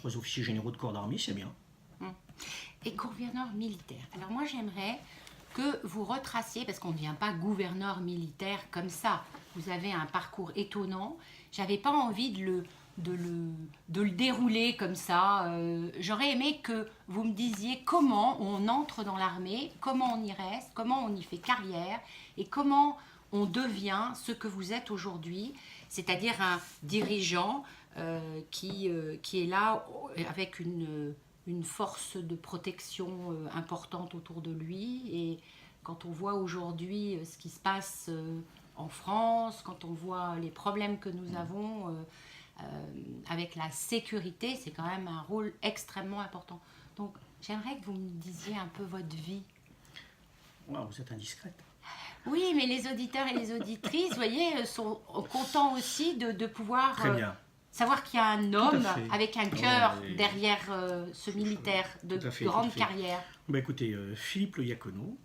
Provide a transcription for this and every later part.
3 officiers généraux de corps d'armée, c'est bien. Et gouverneur militaire. Alors moi j'aimerais que vous retraciez, parce qu'on ne devient pas gouverneur militaire comme ça. Vous avez un parcours étonnant. J'avais pas envie de le dérouler comme ça. J'aurais aimé que vous me disiez comment on entre dans l'armée, comment on y reste, comment on y fait carrière et comment on devient ce que vous êtes aujourd'hui, c'est-à-dire un dirigeant qui est là avec une force de protection importante autour de lui. Et quand on voit aujourd'hui ce qui se passe en France, quand on voit les problèmes que nous avons avec la sécurité, c'est quand même un rôle extrêmement important. Donc j'aimerais que vous me disiez un peu votre vie. Wow, vous êtes indiscrète. Oui, mais les auditeurs et les auditrices, vous voyez, sont contents aussi de pouvoir Très bien. savoir qu'il y a un homme avec un cœur Ouais, derrière ce militaire de grande carrière. Bah, écoutez, Philippe Le Diacono.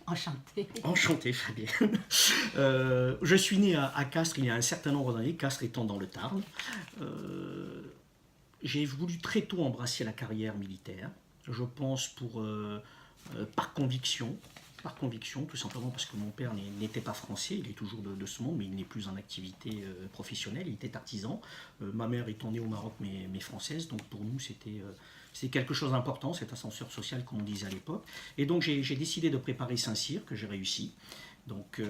Enchanté. Enchanté, Fabienne. Je suis né à Castres il y a un certain nombre d'années, Castres étant dans le Tarn. J'ai voulu très tôt embrasser la carrière militaire. Je pense par conviction. Par conviction, tout simplement parce que mon père n'était pas français, il est toujours de ce monde, mais il n'est plus en activité professionnelle, il était artisan. Ma mère étant née au Maroc, mais française, donc pour nous c'était quelque chose d'important, cet ascenseur social comme on disait à l'époque. Et donc j'ai décidé de préparer Saint-Cyr, que j'ai réussi. Donc,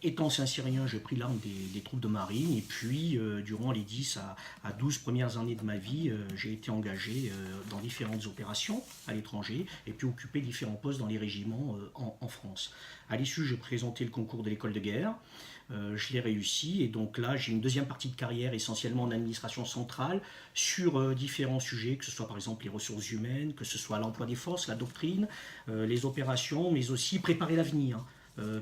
étant Saint-Cyrien, j'ai pris l'arme des troupes de marine, et puis durant les 10 à 12 premières années de ma vie, j'ai été engagé dans différentes opérations à l'étranger, et puis occupé différents postes dans les régiments en France. À l'issue, j'ai présenté le concours de l'école de guerre, je l'ai réussi, et donc là, j'ai une deuxième partie de carrière essentiellement en administration centrale, sur différents sujets, que ce soit par exemple les ressources humaines, que ce soit l'emploi des forces, la doctrine, les opérations, mais aussi préparer l'avenir.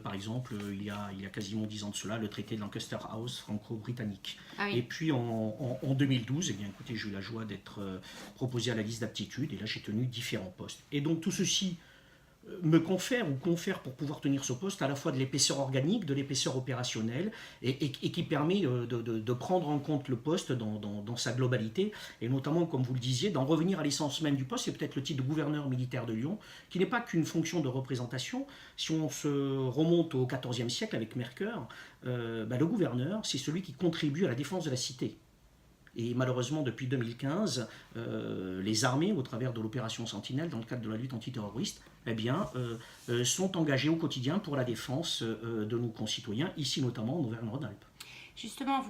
Par exemple, il y a quasiment 10 ans de cela, le traité de Lancaster House franco-britannique. Ah oui. Et puis en 2012, eh bien, écoutez, j'ai eu la joie d'être proposé à la liste d'aptitude, et là j'ai tenu différents postes. Et donc tout ceci me confère pour pouvoir tenir ce poste à la fois de l'épaisseur organique, de l'épaisseur opérationnelle, et qui permet de prendre en compte le poste dans sa globalité, et notamment, comme vous le disiez, d'en revenir à l'essence même du poste. C'est peut-être le titre de gouverneur militaire de Lyon, qui n'est pas qu'une fonction de représentation. Si on se remonte au XIVe siècle avec Mercœur, le gouverneur, c'est celui qui contribue à la défense de la cité. Et malheureusement, depuis 2015, les armées, au travers de l'opération Sentinelle, dans le cadre de la lutte antiterroriste, eh bien, sont engagées au quotidien pour la défense de nos concitoyens, ici notamment en Auvergne-Rhône-Alpes. Justement,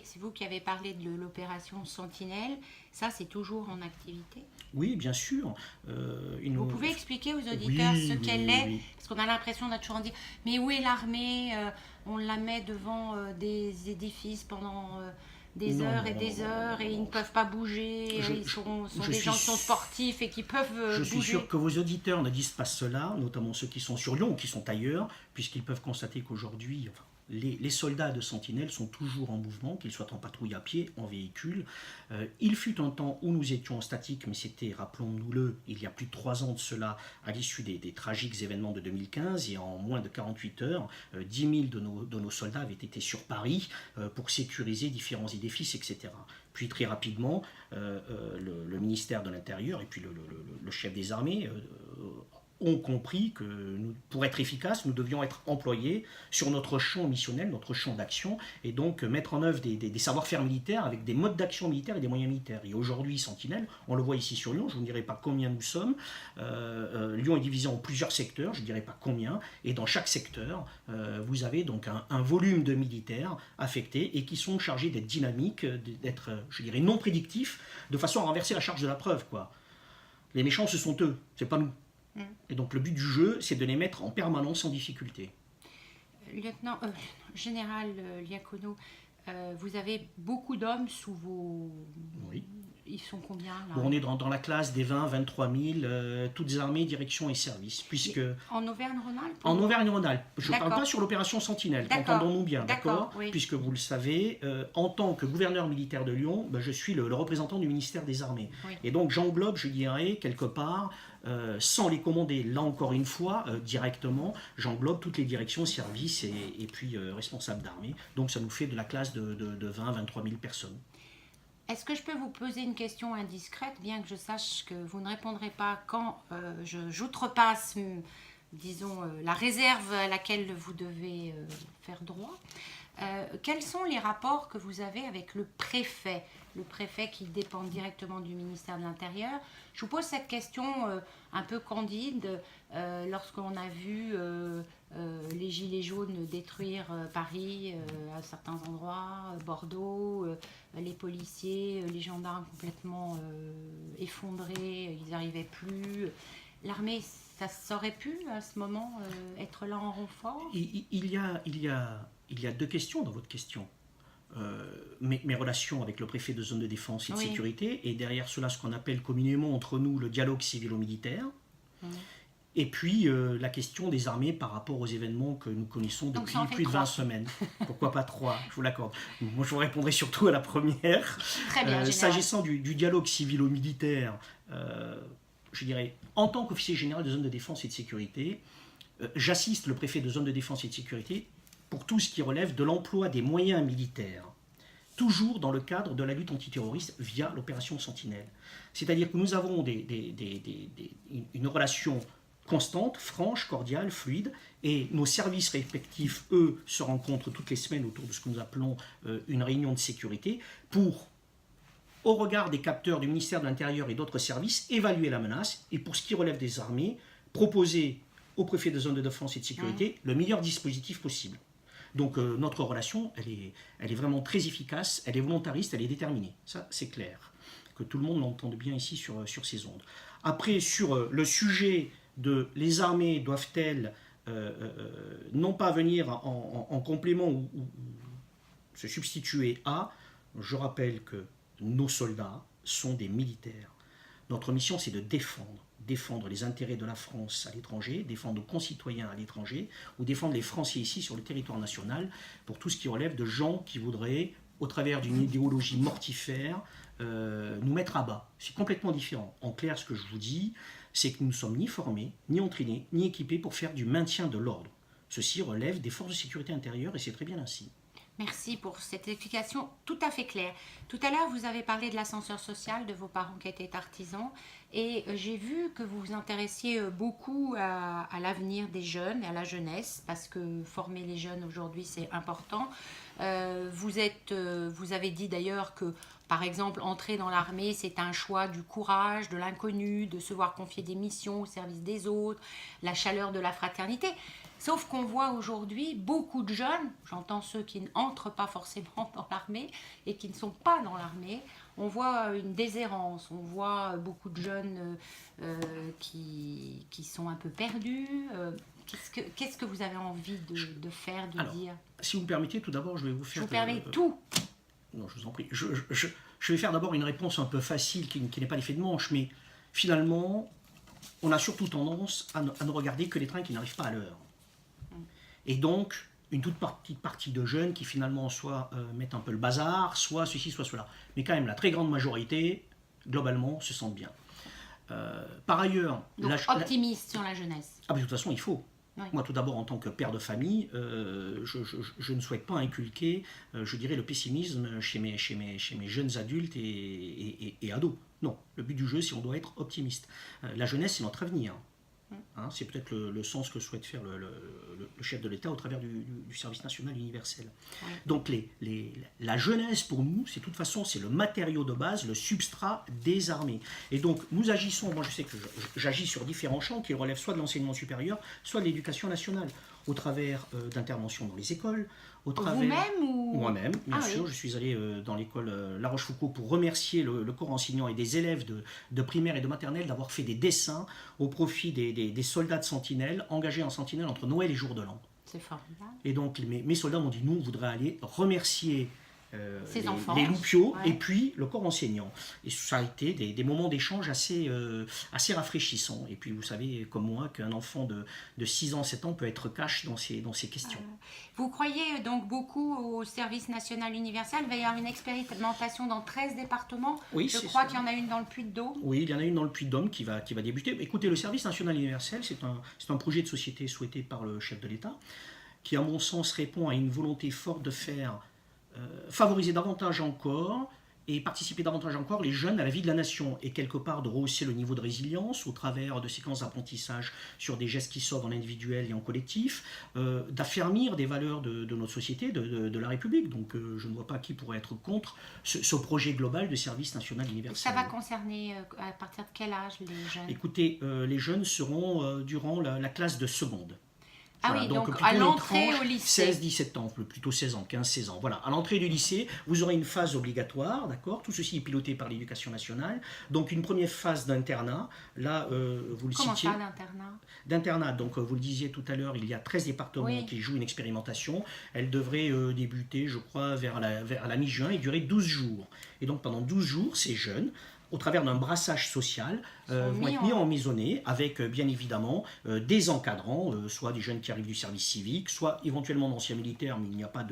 c'est vous qui avez parlé de l'opération Sentinelle. Ça, c'est toujours en activité? Oui, bien sûr. Vous pouvez expliquer aux auditeurs ce qu'elle est? Oui. Parce qu'on a l'impression d'être toujours en dire, mais où est l'armée? On la met devant des édifices pendant des heures et des heures, et ils ne peuvent pas bouger. Ils sont des gens qui sont sportifs et qui peuvent bouger. Je suis sûr que vos auditeurs ne disent pas cela, notamment ceux qui sont sur Lyon ou qui sont ailleurs, puisqu'ils peuvent constater qu'aujourd'hui, les soldats de Sentinelle sont toujours en mouvement, qu'ils soient en patrouille à pied, en véhicule. Il fut un temps où nous étions en statique, mais c'était, rappelons-nous-le, il y a plus de 3 ans de cela, à l'issue des tragiques événements de 2015, et en moins de 48 heures, 10 000 de nos soldats avaient été sur Paris pour sécuriser différents édifices, etc. Puis très rapidement, le ministère de l'Intérieur et puis le chef des armées ont compris que pour être efficaces, nous devions être employés sur notre champ missionnel, notre champ d'action, et donc mettre en œuvre des savoir-faire militaires avec des modes d'action militaires et des moyens militaires. Et aujourd'hui, Sentinelle, on le voit ici sur Lyon, je ne dirai pas combien nous sommes. Lyon est divisé en plusieurs secteurs, je ne dirai pas combien, et dans chaque secteur, vous avez donc un volume de militaires affectés et qui sont chargés d'être dynamiques, d'être, je dirais, non prédictifs, de façon à renverser la charge de la preuve, quoi. Les méchants, ce sont eux, c'est pas nous. Et donc le but du jeu, c'est de les mettre en permanence en difficulté. Général Diacono, vous avez beaucoup d'hommes sous vos... Oui. Ils sont combien là? Bon, on est dans la classe des 20-23 000, toutes armées, directions et services. Puisque... En Auvergne-Rhône-Alpes? En Auvergne-Rhône-Alpes. Je ne parle pas sur l'opération Sentinelle, entendons-nous bien, d'accord? Oui. Puisque vous le savez, en tant que gouverneur militaire de Lyon, je suis le représentant du ministère des Armées. Oui. Et donc j'englobe, je dirais, quelque part, sans les commander, là encore une fois, directement, j'englobe toutes les directions, services et puis responsables d'armée. Donc ça nous fait de la classe de 20-23 000 personnes. Est-ce que je peux vous poser une question indiscrète, bien que je sache que vous ne répondrez pas quand j'outrepasse, disons, la réserve à laquelle vous devez faire droit? Quels sont les rapports que vous avez avec le préfet qui dépend directement du ministère de l'Intérieur? Je vous pose cette question un peu candide lorsqu'on a vu les gilets jaunes détruire Paris à certains endroits, Bordeaux, les policiers, les gendarmes complètement effondrés, ils n'arrivaient plus. L'armée, ça aurait pu à ce moment être là en renfort? Il y a deux questions dans votre question. Mes relations avec le préfet de zone de défense et de sécurité, et derrière cela ce qu'on appelle communément entre nous le dialogue civilo-militaire, et puis la question des armées par rapport aux événements que nous connaissons depuis plus de 20 semaines. Pourquoi pas 3, je vous l'accorde. Moi je vous répondrai surtout à la première. Très bien, s'agissant du dialogue civilo-militaire, je dirais, en tant qu'officier général de zone de défense et de sécurité, j'assiste le préfet de zone de défense et de sécurité pour tout ce qui relève de l'emploi des moyens militaires, toujours dans le cadre de la lutte antiterroriste via l'opération Sentinelle. C'est-à-dire que nous avons une relation constante, franche, cordiale, fluide, et nos services respectifs, eux, se rencontrent toutes les semaines autour de ce que nous appelons une réunion de sécurité pour, au regard des capteurs du ministère de l'Intérieur et d'autres services, évaluer la menace et, pour ce qui relève des armées, proposer au préfet de zone de défense et de sécurité le meilleur dispositif possible. Donc notre relation, elle est vraiment très efficace, elle est volontariste, elle est déterminée. Ça, c'est clair. Que tout le monde l'entende bien ici sur ces ondes. Après, sur le sujet de les armées doivent-elles non pas venir en complément ou se substituer à, je rappelle que nos soldats sont des militaires. Notre mission, c'est de défendre les intérêts de la France à l'étranger, défendre nos concitoyens à l'étranger, ou défendre les Français ici sur le territoire national, pour tout ce qui relève de gens qui voudraient, au travers d'une idéologie mortifère, nous mettre à bas. C'est complètement différent. En clair, ce que je vous dis, c'est que nous ne sommes ni formés, ni entraînés, ni équipés pour faire du maintien de l'ordre. Ceci relève des forces de sécurité intérieure et c'est très bien ainsi. Merci pour cette explication tout à fait claire. Tout à l'heure, vous avez parlé de l'ascenseur social de vos parents qui étaient artisans et j'ai vu que vous vous intéressiez beaucoup à l'avenir des jeunes et à la jeunesse parce que former les jeunes aujourd'hui, c'est important. Vous avez dit d'ailleurs que, par exemple, entrer dans l'armée, c'est un choix du courage, de l'inconnu, de se voir confier des missions au service des autres, la chaleur de la fraternité. Sauf qu'on voit aujourd'hui beaucoup de jeunes, j'entends ceux qui n'entrent pas forcément dans l'armée et qui ne sont pas dans l'armée, on voit une déshérence, on voit beaucoup de jeunes qui sont un peu perdus. Qu'est-ce que vous avez envie de faire, de dire? Si vous me permettez, tout d'abord, je vais vous faire... Je vous permets tout. Non, je vous en prie. Je vais faire d'abord une réponse un peu facile, qui n'est pas l'effet de manche, mais finalement, on a surtout tendance à ne regarder que les trains qui n'arrivent pas à l'heure. Et donc, une toute petite partie de jeunes qui finalement soit mettent un peu le bazar, soit ceci, soit cela. Mais quand même, la très grande majorité, globalement, se sentent bien. Par ailleurs... Donc, optimiste sur la jeunesse. Ah, mais de toute façon, il faut. Oui. Moi, tout d'abord, en tant que père de famille, je ne souhaite pas inculquer, je dirais, le pessimisme chez mes jeunes adultes et ados. Non, le but du jeu, c'est on doit être optimiste. La jeunesse, c'est notre avenir. Hein, c'est peut-être le sens que souhaite faire le chef de l'État au travers du service national universel. Oui. Donc la jeunesse, pour nous, c'est de toute façon, c'est le matériau de base, le substrat des armées. Et donc nous agissons, moi je sais que j'agis sur différents champs qui relèvent soit de l'enseignement supérieur, soit de l'éducation nationale, au travers d'interventions dans les écoles, au travers... Vous-même ou... Moi-même, bien sûr. Oui. Je suis allé dans l'école La Rochefoucauld pour remercier le corps enseignant et des élèves de primaire et de maternelle d'avoir fait des dessins au profit des soldats de Sentinelle engagés en Sentinelle entre Noël et Jour de l'An. C'est formidable. Et donc mes soldats m'ont dit, nous, on voudrait aller remercier les loupiots, ouais. Et puis le corps enseignant. Et ça a été des moments d'échange assez rafraîchissants. Et puis vous savez, comme moi, qu'un enfant de 6 ans, 7 ans peut être cash dans ces questions. Vous croyez donc beaucoup au service national universel? Il va y avoir une expérimentation dans 13 départements. Oui, je crois qu'il y en a une dans le Puy-de-Dôme. Oui, il y en a une dans le Puy-de-Dôme qui va débuter. Écoutez, le service national universel, c'est un projet de société souhaité par le chef de l'État, qui, à mon sens, répond à une volonté forte de faire... favoriser davantage encore et participer davantage encore les jeunes à la vie de la nation et quelque part de rehausser le niveau de résilience au travers de séquences d'apprentissage sur des gestes qui sortent dans l'individuel et en collectif, d'affermir des valeurs de notre société, de la République. Donc je ne vois pas qui pourrait être contre ce projet global de service national universel. Ça va concerner à partir de quel âge les jeunes? Écoutez, les jeunes seront durant la classe de seconde. Ah Voilà, oui, donc plutôt à les l'entrée tranches au lycée. 16-17 ans, plutôt 16 ans, 15-16 ans. Voilà, à l'entrée du lycée, vous aurez une phase obligatoire, d'accord. Tout ceci est piloté par l'Éducation nationale. Donc une première phase d'internat, là, vous le Comment citiez. ça, l'internat? D'internat, donc vous le disiez tout à l'heure, il y a 13 départements Oui. qui jouent une expérimentation. Elle devrait débuter, je crois, vers la mi-juin et durer 12 jours. Et donc pendant 12 jours, ces jeunes, au travers d'un brassage social, vont être mis en maisonnée avec bien évidemment des encadrants, soit des jeunes qui arrivent du service civique, soit éventuellement d'anciens militaires, mais il n'y a pas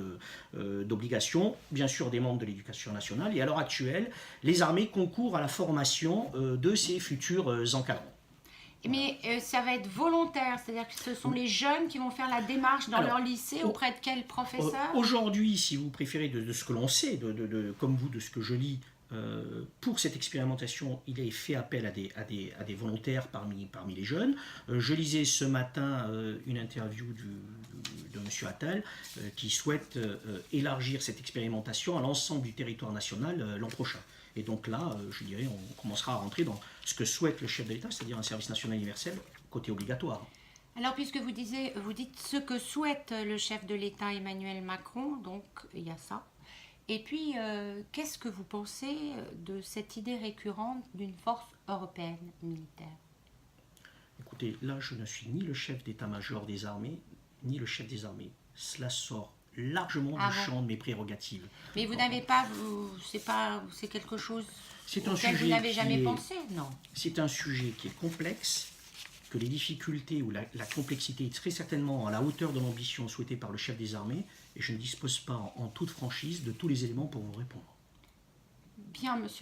d'obligation, bien sûr des membres de l'éducation nationale. Et à l'heure actuelle, les armées concourent à la formation de ces futurs encadrants. Mais ça va être volontaire, c'est-à-dire que ce sont les jeunes qui vont faire la démarche dans leur lycée auprès de quel professeur? Aujourd'hui, si vous préférez, de ce que l'on sait, comme vous, de ce que je lis, pour cette expérimentation, il est fait appel à des volontaires parmi les jeunes. Je lisais ce matin une interview de M. Attal qui souhaite élargir cette expérimentation à l'ensemble du territoire national l'an prochain. Et donc là, je dirais, on commencera à rentrer dans ce que souhaite le chef de l'État, c'est-à-dire un service national universel côté obligatoire. Alors, puisque vous dites ce que souhaite le chef de l'État Emmanuel Macron, donc il y a ça. Et puis, qu'est-ce que vous pensez de cette idée récurrente d'une force européenne militaire? Écoutez, là, je ne suis ni le chef d'état-major des armées, ni le chef des armées. Cela sort largement du champ de mes prérogatives. Mais vous n'avez pas, c'est quelque chose auquel vous n'avez jamais pensé, non? C'est un sujet qui est complexe, que les difficultés ou la complexité est très certainement à la hauteur de l'ambition souhaitée par le chef des armées, et je ne dispose pas en toute franchise de tous les éléments pour vous répondre. Bien, monsieur.